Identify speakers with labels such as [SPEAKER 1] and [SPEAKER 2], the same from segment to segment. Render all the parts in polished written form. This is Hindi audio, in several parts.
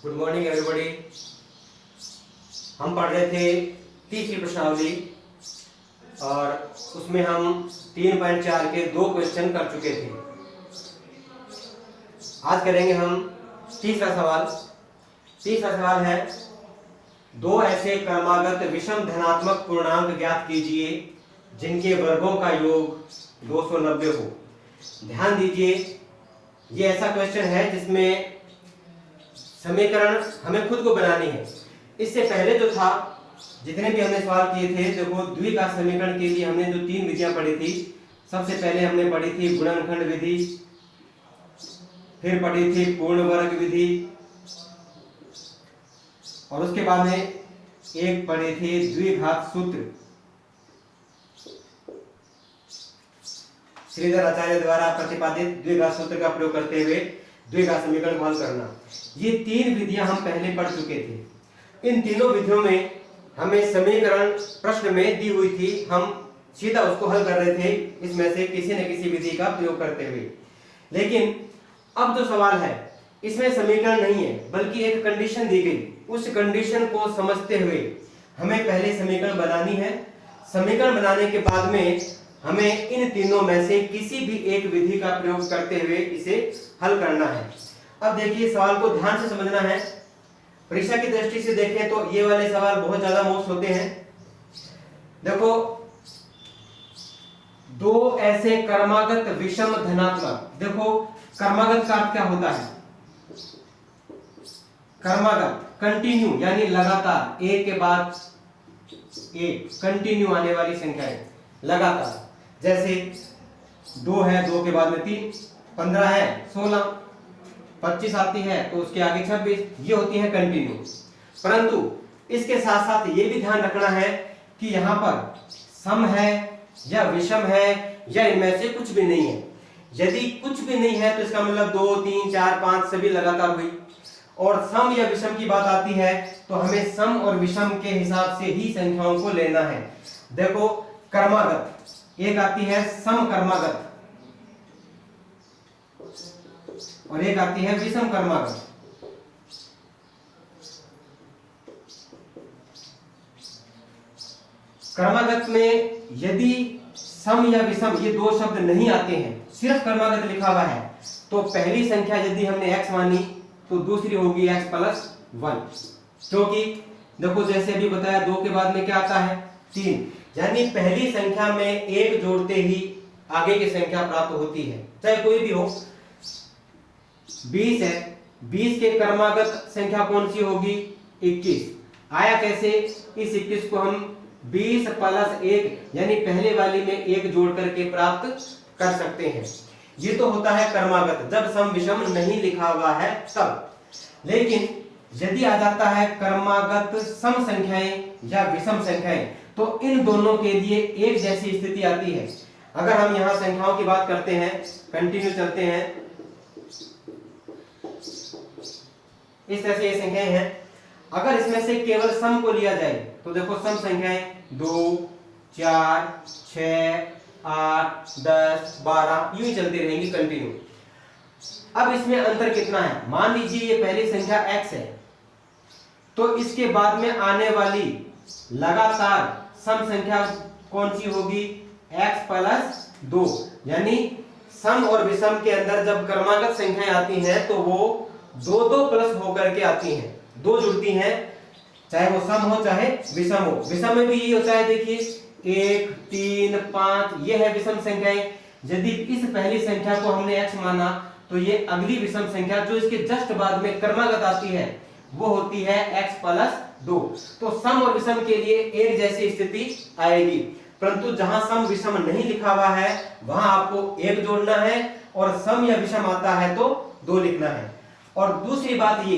[SPEAKER 1] Good morning everybody. हम पढ़ रहे थे तीसरी प्रश्नावली और उसमें हम 3.4 के 2 क्वेश्चन कर चुके थे। आज करेंगे हम तीसरा सवाल। तीसरा सवाल है, दो ऐसे क्रमागत विषम धनात्मक पूर्णांक ज्ञात कीजिए जिनके वर्गों का योग 290 हो। ध्यान दीजिए, ये ऐसा क्वेश्चन है जिसमें समीकरण हमें खुद को बनानी है। इससे पहले जो था, जितने भी हमने सवाल किए थे, देखो द्विघात समीकरण के लिए हमने जो 3 विधियां पढ़ी थी। सबसे पहले हमने पढ़ी थी गुणनखंड विधि, फिर पढ़ी थी पूर्ण वर्ग विधि, और उसके बाद में एक पढ़ी थी द्विघात सूत्र, श्रीधर आचार्य द्वारा प्रतिपादित द्विघात सूत्र का प्रयोग करते हुए द्विघात समीकरण को हल करना। ये 3 विधियां हम पहले पढ़ चुके थे। इन तीनों विधियों में हमें समीकरण प्रश्न में दी हुई थी, हम सीधा उसको हल कर रहे थे इसमें से किसी न किसी विधि का प्रयोग करते हुए। लेकिन अब जो सवाल है, इसमें समीकरण नहीं है बल्कि एक कंडीशन दी गई। उस कंडीशन को समझते हुए हमें पहले समीकरण बनानी है। समीकरण बनाने के बाद में हमें इन तीनों में से किसी भी एक विधि का प्रयोग करते हुए इसे हल करना है। अब देखिए, सवाल को ध्यान से समझना है। परीक्षा की दृष्टि से देखें तो ये वाले सवाल बहुत ज्यादा मोस्ट होते हैं। देखो, दो ऐसे क्रमागत विषम धनात्मक, देखो क्रमागत का अर्थ क्या होता है? क्रमागत कंटिन्यू यानी लगातार, एक के बाद एक कंटिन्यू आने वाली संख्याएं लगातार। जैसे 2 है, 2 के बाद में 3, 15 है 16, 25 आती है तो उसके आगे 26, ये होती है कंटिन्यू। परंतु इसके साथ साथ ये भी ध्यान रखना है कि यहाँ पर सम है या विषम है या इनमें से कुछ भी नहीं है। यदि कुछ भी नहीं है तो इसका मतलब 2, 3, 4, 5 सभी लगातार हुई। और सम या विषम की बात आती है तो हमें सम और विषम के हिसाब से ही संख्याओं को लेना है। देखो, क्रमागत एक आती है सम क्रमागत और एक आती है विषम क्रमागत। क्रमागत में यदि सम या विषम ये 2 शब्द नहीं आते हैं, सिर्फ क्रमागत लिखा हुआ है, तो पहली संख्या यदि हमने x मानी तो दूसरी होगी x प्लस 1। क्योंकि देखो, जैसे अभी बताया, 2 के बाद में क्या आता है? 3, यानी पहली संख्या में 1 जोड़ते ही आगे की संख्या प्राप्त होती है, चाहे कोई भी हो। 20 है, 20 के क्रमागत संख्या कौन सी होगी? 21। आया कैसे? इस 21 को हम 20 प्लस 1 यानी पहले वाली में 1 जोड़ करके प्राप्त कर सकते हैं। ये तो होता है क्रमागत, जब सम विषम नहीं लिखा हुआ है तब। लेकिन यदि आ जाता है क्रमागत सम संख्याएं या विषम संख्याएं, तो इन दोनों के लिए एक जैसी स्थिति आती है। अगर हम यहां संख्याओं की बात करते हैं, कंटिन्यू चलते हैं, इस तरह से ये संख्याएं हैं। अगर इसमें से केवल सम को लिया जाए तो देखो, सम संख्याएं 2, 4, 6, 8, 10, 12 यूं ही चलती रहेंगी कंटिन्यू। अब इसमें अंतर कितना है? मान लीजिए ये पहली संख्या x है, तो इसके बाद में आने वाली लगातार सम संख्या कौन सी होगी? x plus 2। यानी सम और विषम के अंदर जब क्रमागत संख्याएं आती हैं तो वो 2 प्लस होकर के आती हैं, 2 जुड़ती हैं, चाहे वो सम हो चाहे विषम हो। विषम में भी ये होता है, देखिए 1, 3, 5 ये है विषम संख्याएं। यदि इस पहली संख्या को हमने x माना तो ये अगली विषम संख्या जो इसके जस्ट बाद में क्रमागत आती है वो होती है x प्लस 2। तो सम और विषम के लिए एक जैसी स्थिति आएगी। परंतु जहां सम विषम नहीं लिखा हुआ है वहां आपको 1 जोड़ना है, और सम या विषम आता है तो 2 लिखना है। और दूसरी बात ये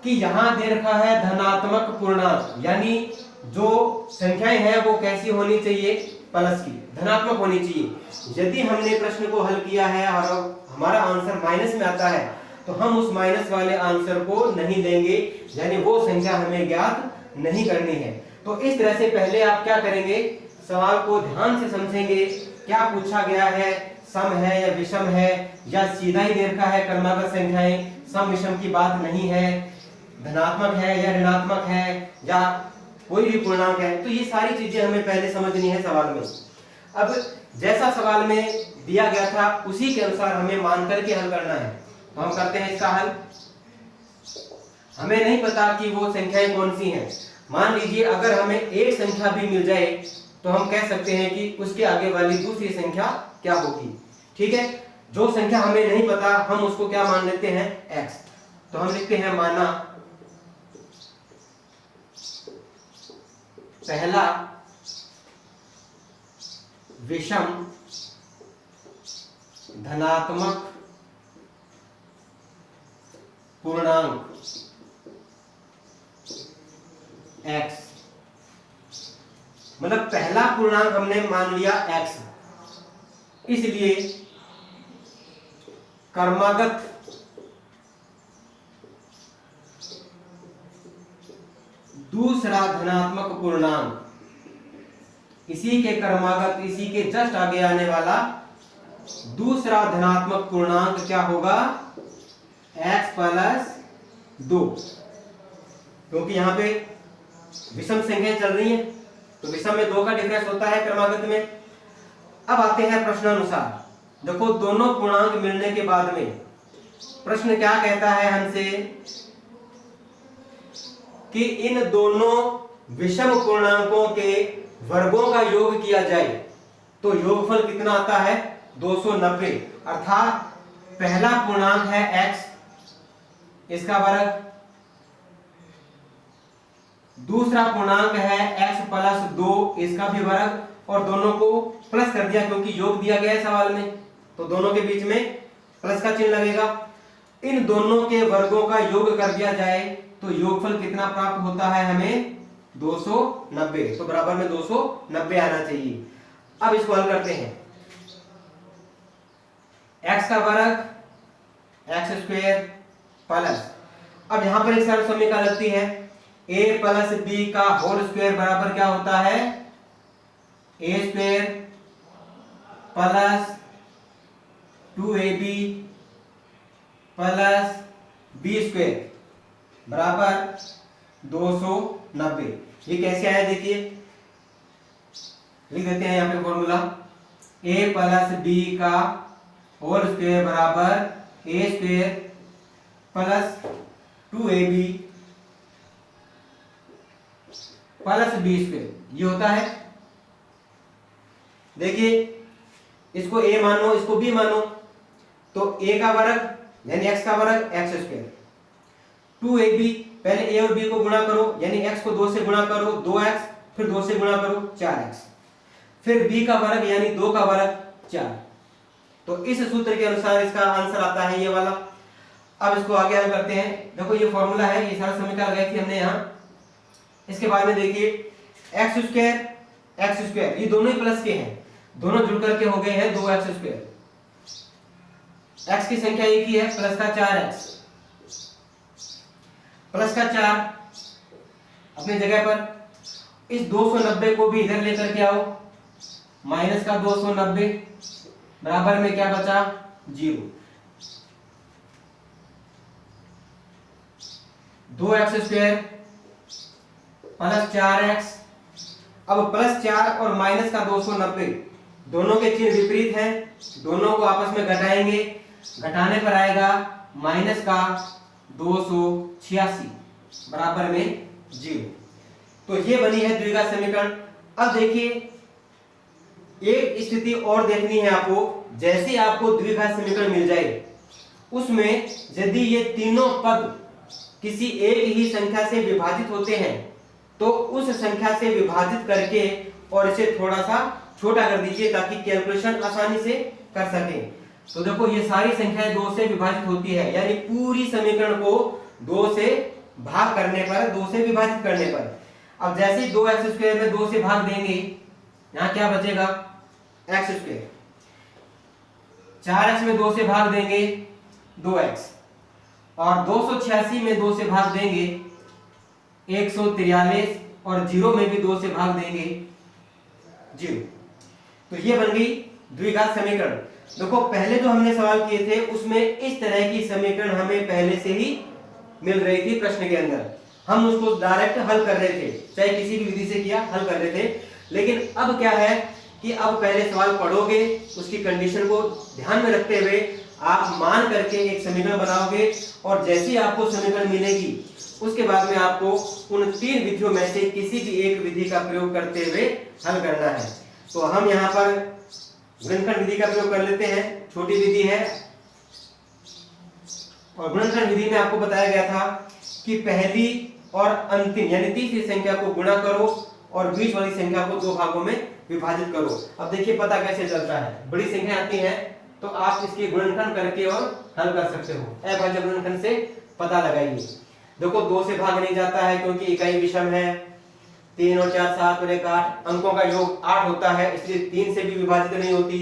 [SPEAKER 1] कि यहां दे रखा है धनात्मक पूर्णांक, यानी जो संख्याएं हैं वो कैसी होनी चाहिए? प्लस की, धनात्मक होनी चाहिए। यदि हमने प्रश्न को हल किया है और हमारा आंसर माइनस में आता है तो हम उस माइनस वाले आंसर को नहीं लेंगे, यानी वो संख्या हमें ज्ञात नहीं करनी है। तो इस तरह से पहले आप क्या करेंगे? सवाल को ध्यान से समझेंगे, क्या पूछा गया है, सम है या विषम है, या सीधा ही दे रखा है क्रमागत संख्याएं, सम विषम की बात नहीं है। धनात्मक है या ऋणात्मक है या कोई भी पूर्णांक है, तो ये सारी चीजें हमें पहले समझनी है सवाल में। अब जैसा सवाल में दिया गया था उसी के अनुसार हमें मान करके हल करना है। तो हम करते हैं इसका हल। हमें नहीं पता कि वो संख्याएं कौन सी हैं। मान लीजिए अगर हमें एक संख्या भी मिल जाए तो हम कह सकते हैं कि उसके आगे वाली दूसरी संख्या क्या होगी। ठीक है, जो संख्या हमें नहीं पता हम उसको क्या मान लेते हैं, x। तो हम लिखते हैं माना पहला विषम धनात्मक पूर्णांक x, मतलब पहला पूर्णांक हमने मान लिया x, इसलिए क्रमागत दूसरा धनात्मक पूर्णांक, इसी के क्रमागत, इसी के जस्ट आगे आने वाला दूसरा धनात्मक पूर्णांक क्या होगा, x प्लस 2। क्योंकि यहाँ पे विषम संख्याएं चल रही हैं तो विषम में 2 का डिफरेंस होता है क्रमागत में। अब आते हैं प्रश्नानुसार। देखो दोनों पूर्णांक मिलने के बाद में प्रश्न क्या कहता है हमसे कि इन दोनों विषम पूर्णांकों के वर्गों का योग किया जाए तो योगफल कितना आता है, 290। अर्थात पहला पूर्णांक है x, इसका वर्ग, दूसरा पूर्णांक है x प्लस 2, इसका भी वर्ग, और दोनों को प्लस कर दिया क्योंकि योग दिया गया है सवाल में, तो दोनों के बीच में प्लस का चिन्ह लगेगा। इन दोनों के वर्गों का योग कर दिया जाए तो योगफल कितना प्राप्त होता है हमें, 290। तो बराबर में 290 आना चाहिए। अब इसको हल करते हैं। x का वर्ग x स्क्वायर प्लस, अब यहां पर एक सरल समीकरण लगती है, a प्लस b का होल स्क्वायर बराबर क्या होता है, a square plus 2ab plus b square बराबर 290। ये कैसे आया देखिए, लिख देते हैं यहाँ पे फॉर्मूला, a प्लस b का होल स्क्वायर बराबर a square plus 2ab plus b square, ये होता है। देखिए इसको a मानो, इसको b मानो, तो a का वर्ग यानी x का वर्ग x स्क्वायर, 2ab, पहले a और b को गुणा करो यानी x को 2 से गुणा करो 2x, फिर 2 से गुणा करो 4x, फिर b का वर्ग यानी 2 का वर्ग 4। तो इस सूत्र के अनुसार इसका आंसर आता है ये वाला। अब इसको आगे हल करते हैं। देखो ये फॉर्मूला है, ये सारा समीकरण लगाई थी हमने यहाँ। इसके बाद में देखिए एक्स स्क्वायर ये दोनों ही प्लस के हैं, दोनों जुड़ करके हो गए हैं 2x स्क्वायर। x की संख्या एक ही है, प्लस का 4x, प्लस का 4 अपनी जगह पर। इस 290 को भी इधर लेकर के आओ, माइनस का 290 बराबर में क्या बचा, 0। 2x स्क्वायर प्लस 4x, अब प्लस 4 और माइनस का 290 दोनों के चिन्ह विपरीत हैं, दोनों को आपस में घटाएंगे, घटाने पर आएगा माइनस का 286 बराबर में 0। तो ये बनी है द्विघात समीकरण। अब देखिए एक स्थिति और देखनी है आपको, जैसे आपको द्विघात समीकरण मिल जाए उसमें यदि ये तीनों पद किसी एक ही संख्या से विभाजित होते हैं तो उस संख्या से विभाजित करके और इसे थोड़ा सा छोटा कर दीजिए ताकि कैलकुलेशन आसानी से कर सकें। तो देखो ये सारी संख्याएं 2 से विभाजित होती है, यानी पूरी समीकरण को 2 से भाग करने पर, 2 से विभाजित करने पर, अब जैसे ही 2x स्क्वायर में 2 से भाग देंगे, यहाँ क्या बचेगा, x स्क्वायर, 4x में 2 से भाग देंगे 2x, और 286 में 2 से भाग देंगे 143, और 0 में भी 2 से भाग देंगे 0। तो ये बन गई द्विघात समीकरण। देखो पहले जो हमने सवाल किए थे उसमें इस तरह की समीकरण हमें पहले से ही मिल रही थी प्रश्न के अंदर, हम उसको डायरेक्ट हल कर रहे थे, चाहे किसी भी विधि से किया हल कर रहे थे। लेकिन अब क्या है कि अब पहले सवाल पढ़ोगे, उसकी कंडीशन को ध्यान में रखते हुए आप मान करके एक समीकरण बनाओगे, और जैसे ही आपको समीकरण मिलेगी उसके बाद में आपको उन 3 विधियों में से किसी भी एक विधि का प्रयोग करते हुए हल करना है। तो हम यहाँ पर गुणनखंड विधि का प्रयोग कर लेते हैं, छोटी विधि है। और गुणनखंड विधि में आपको बताया गया था कि पहली और अंतिम यानी तीसरी संख्या को गुणा करो और बीच वाली संख्या को 2 भागों में विभाजित करो। अब देखिए पता कैसे चलता है, बड़ी संख्या आती है तो आप इसके गुणनखंड करके और हल कर सकते हो। अभाज्य गुणनखंड से पता लगाइए। देखो 2 से भाग नहीं जाता है क्योंकि इकाई विषम है, 3 और 4 7 और 1 8, अंकों का योग 8 होता है, इसलिए 3 से भी विभाजित नहीं होती,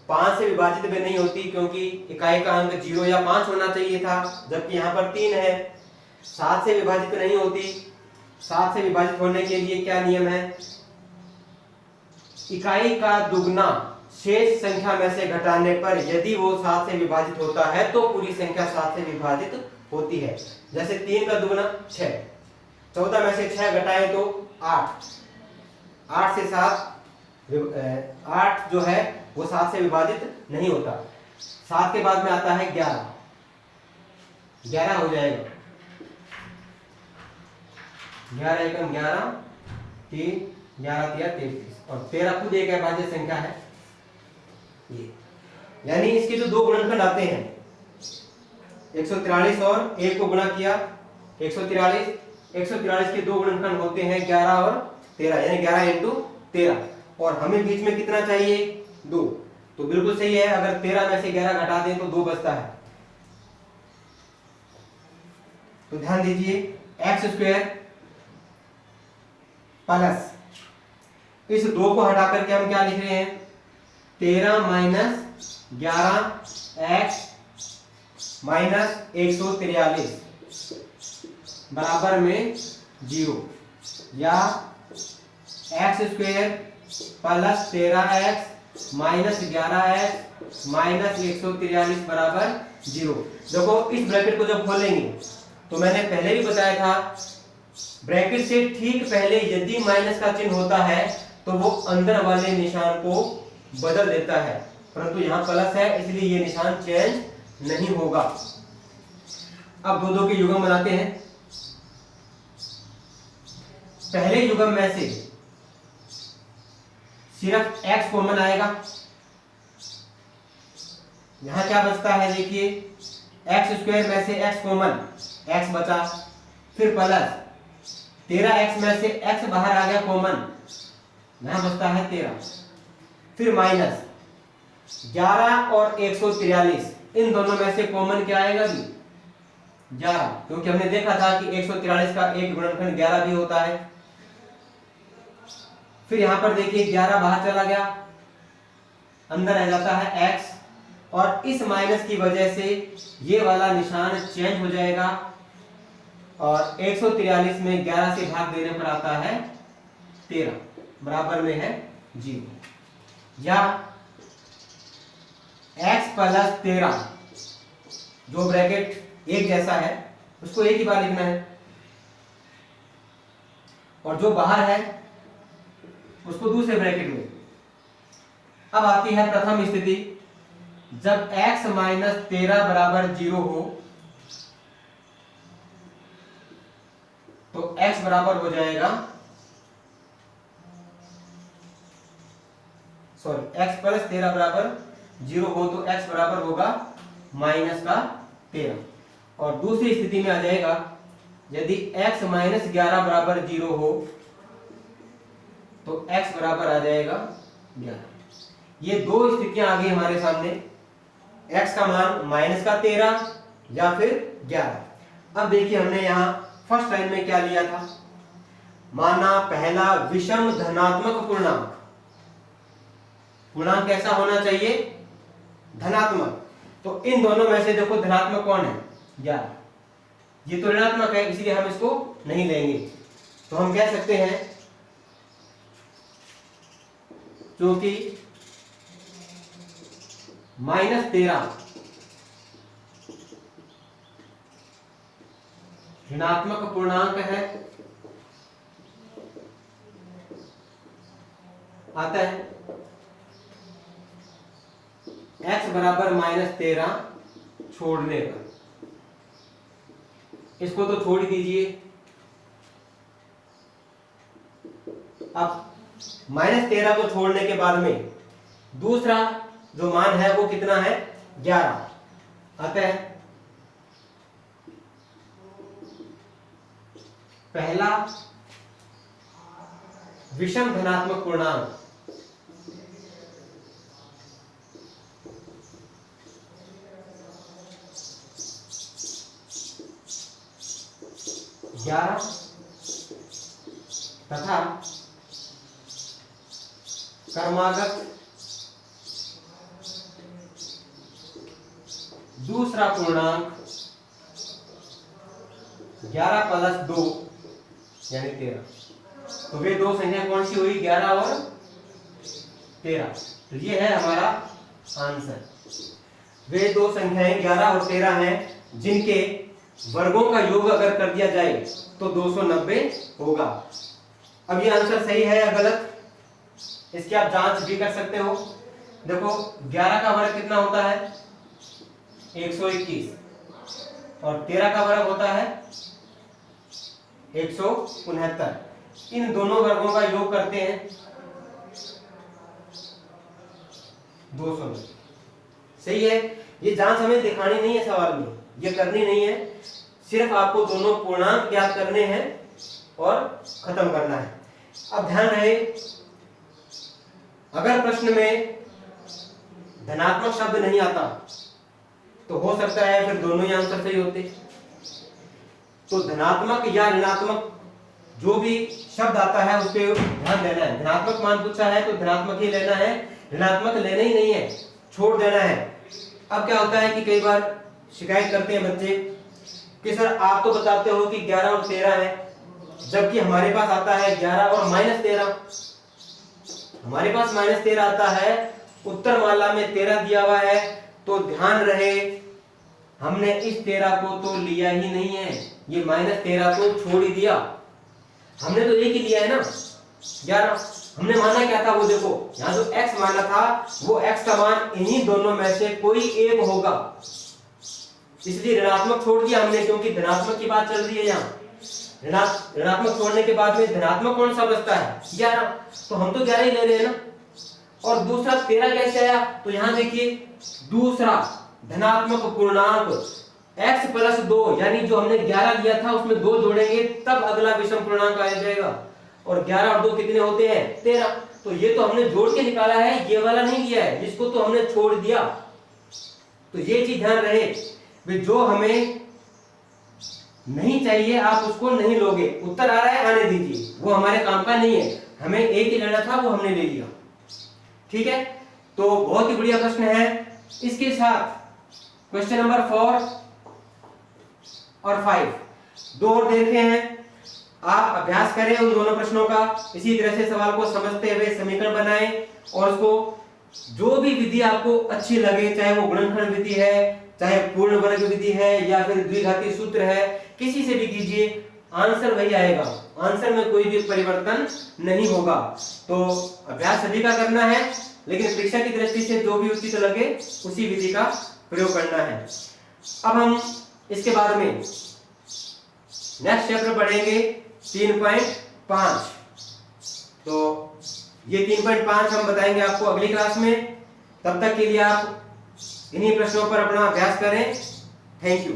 [SPEAKER 1] 5 से विभाजित भी नहीं होती क्योंकि इकाई का अंक 0 या 5 होना चाहिए था, जबकि यहाँ पर 3 है। 7 से विभाजित नहीं होती, 7 से विभाजित होने के लिए क्या नियम है, इकाई का दुगना शेष संख्या में से घटाने पर यदि वो 7 से विभाजित होता है तो पूरी संख्या 7 से विभाजित होती है। जैसे 3 का दुगना 6, 14 में से 6 घटाएं तो 8, 8 से 7 8 जो है वो 7 से विभाजित नहीं होता। 7 के बाद में आता है 11, 11 हो जाएगा, 11 एकम 11, 3 11 3 33, और 13 खुद एक अभाज्य संख्या है ये। यानी इसके जो 2 गुणनखंड आते हैं 143 और 1 को गुणा किया 143, 143 के 2 गुणनखंड होते हैं 11 और 13, यानी 11 इंटू 13, और हमें बीच में कितना चाहिए 2, तो बिल्कुल सही है। अगर 13 में से 11 घटा दें तो 2 बचता है। तो ध्यान दीजिए x स्क्वायर प्लस इस 2 को हटा करके हम क्या लिख रहे हैं 13 माइनस 11x माइनस 143 बराबर में 0, या x square plus 13x minus 11x minus 143 बराबर 0। देखो इस ब्रैकेट को जब खोलेंगे तो मैंने पहले भी बताया था, ब्रैकेट से ठीक पहले यदि माइनस का चिन्ह होता है तो वो अंदर वाले निशान को बदल देता है, परंतु यहाँ प्लस है इसलिए ये निशान चेंज नहीं होगा। अब 2 के युग्म बनाते हैं। पहले युग्म में से सिर्फ x कॉमन आएगा, यहां क्या बचता है देखिए x स्क्वायर में से x कॉमन, x बचा, फिर प्लस 13x में से x बाहर आ गया कॉमन, यहां बचता है 13, फिर माइनस 11 और 143, इन दोनों में से कॉमन क्या आएगा भी 11, क्योंकि हमने देखा था कि 143 का एक गुणनखंड 11 भी होता है। फिर यहां पर देखिए 11 बाहर चला गया, अंदर आ जाता है x, और इस माइनस की वजह से ये वाला निशान चेंज हो जाएगा, और 143 में 11 से भाग देने पर आता है 13 बराबर में है 0, या x प्लस 13 जो ब्रैकेट एक जैसा है उसको एक ही बार लिखना है, और जो बाहर है उसको दूसरे ब्रैकेट में। अब आती है प्रथम स्थिति, जब x माइनस 13 बराबर 0 हो तो x बराबर हो जाएगा, सॉरी x प्लस 13 बराबर 0 हो तो x बराबर होगा माइनस का 13, और दूसरी स्थिति में आ जाएगा यदि x माइनस 11 बराबर 0 हो तो x बराबर आ जाएगा 11। ये 2 स्थितियां आ गई हमारे सामने, x का मान माइनस का 13 या फिर 11। अब देखिए हमने यहाँ फर्स्ट लाइन में क्या लिया था, माना पहला विषम धनात्मक पूर्णांक, पूर्णांक कैसा होना चाहिए धनात्मक, तो इन दोनों में से देखो धनात्मक कौन है 11, ये तो ऋणात्मक है इसलिए हम इसको नहीं लेंगे, तो हम कह सकते हैं क्योंकि माइनस 13 ऋणात्मक पूर्णांक है, आता है x बराबर -13 छोड़ने पर। इसको तो छोड़ दीजिए। अब -13 को छोड़ने के बाद में दूसरा जो मान है वो कितना है, 11। अतः पहला विषम धनात्मक पूर्णांक तथा क्रमागत दूसरा पूर्णांक 11 + 2 यानी 13। तो वे दो संख्या कौन सी हुई, 11 और 13। तो ये है हमारा आंसर। वे दो संख्याएं 11 और 13 हैं जिनके वर्गों का योग अगर कर दिया जाए तो 290 होगा। अब ये आंसर सही है या गलत, इसकी आप जांच भी कर सकते हो। देखो 11 का वर्ग कितना होता है, 121, और 13 का वर्ग होता है 169। इन दोनों वर्गों का योग करते हैं 290। सही है। ये जांच हमें दिखानी नहीं है सवाल में, ये करनी नहीं है, सिर्फ आपको दोनों पूर्णांक ज्ञात करने हैं और खत्म करना है। अब ध्यान रहे, अगर प्रश्न में धनात्मक शब्द नहीं आता तो हो सकता है फिर दोनों ही आंसर सही होते। तो धनात्मक या ऋणात्मक जो भी शब्द आता है उस पर ध्यान देना है। धनात्मक मान पूछा है तो धनात्मक ही लेना है, ऋणात्मक लेना ही नहीं है, छोड़ देना है। अब क्या होता है कि कई बार शिकायत करते हैं बच्चे कि सर आप तो बताते हो कि 11 और 13 है, जबकि हमारे पास आता है 11 और -13। हमारे पास -13 आता है, उत्तर माला में 13 दिया हुआ है। तो ध्यान रहे हमने इस 13 को तो लिया ही नहीं है, ये -13 को छोड़ ही दिया। हमने तो एक ही लिया है ना, 11। हमने माना क्या था, वो देखो यहाँ जो x माना था वो x का मान इन्हीं दोनों में से कोई एक होगा, इसलिए ऋणात्मक छोड़ दिया हमने, क्योंकि धनात्मक की बात चल रही है। यहाँ ऋणात्मक छोड़ने के बाद में धनात्मक कौन सा बचता है, 11। तो हम तो 11 ही ले रहे हैं ना। और दूसरा 13 कैसे आया, तो यहाँ देखिए दूसरा धनात्मक पूर्णांक x + 2, यानी जो हमने 11 लिया था उसमें 2 जोड़ेंगे तब अगला विषम पूर्णांक आ जाएगा। और 11 और 2 कितने होते हैं, 13। तो ये तो हमने जोड़ के निकाला है, ये वाला नहीं लिया है, जिसको तो हमने छोड़ दिया। तो ये चीज ध्यान रहे, जो हमें नहीं चाहिए आप उसको नहीं लोगे। उत्तर आ रहा है, आने दीजिए, वो हमारे काम का नहीं है। हमें एक ही लेना था, वो हमने ले लिया। ठीक है, तो बहुत ही बढ़िया प्रश्न है। इसके साथ क्वेश्चन नंबर 4 और 5 दो और देखे हैं। आप अभ्यास करें उन दोनों प्रश्नों का, इसी तरह से सवाल को समझते हुए समीकरण बनाएं और उसको जो भी विधि आपको अच्छी लगे, चाहे वो गुणनखंड विधि है, चाहे पूर्ण वर्ग विधि है, या फिर द्विघाती सूत्र है, किसी से भी कीजिए, आंसर वही आएगा। आंसर में कोई भी परिवर्तन नहीं होगा। तो अभ्यास सभी का करना है, लेकिन परीक्षा की दृष्टि से जो भी उचित लगे उसी विधि का प्रयोग करना है। अब हम इसके बाद में नेक्स्ट चैप्टर पढ़ेंगे 3.5। तो ये 3.5 हम बताएंगे आपको अगली क्लास में। तब तक के लिए आप इन्हीं प्रश्नों पर अपना अभ्यास करें। Thank you.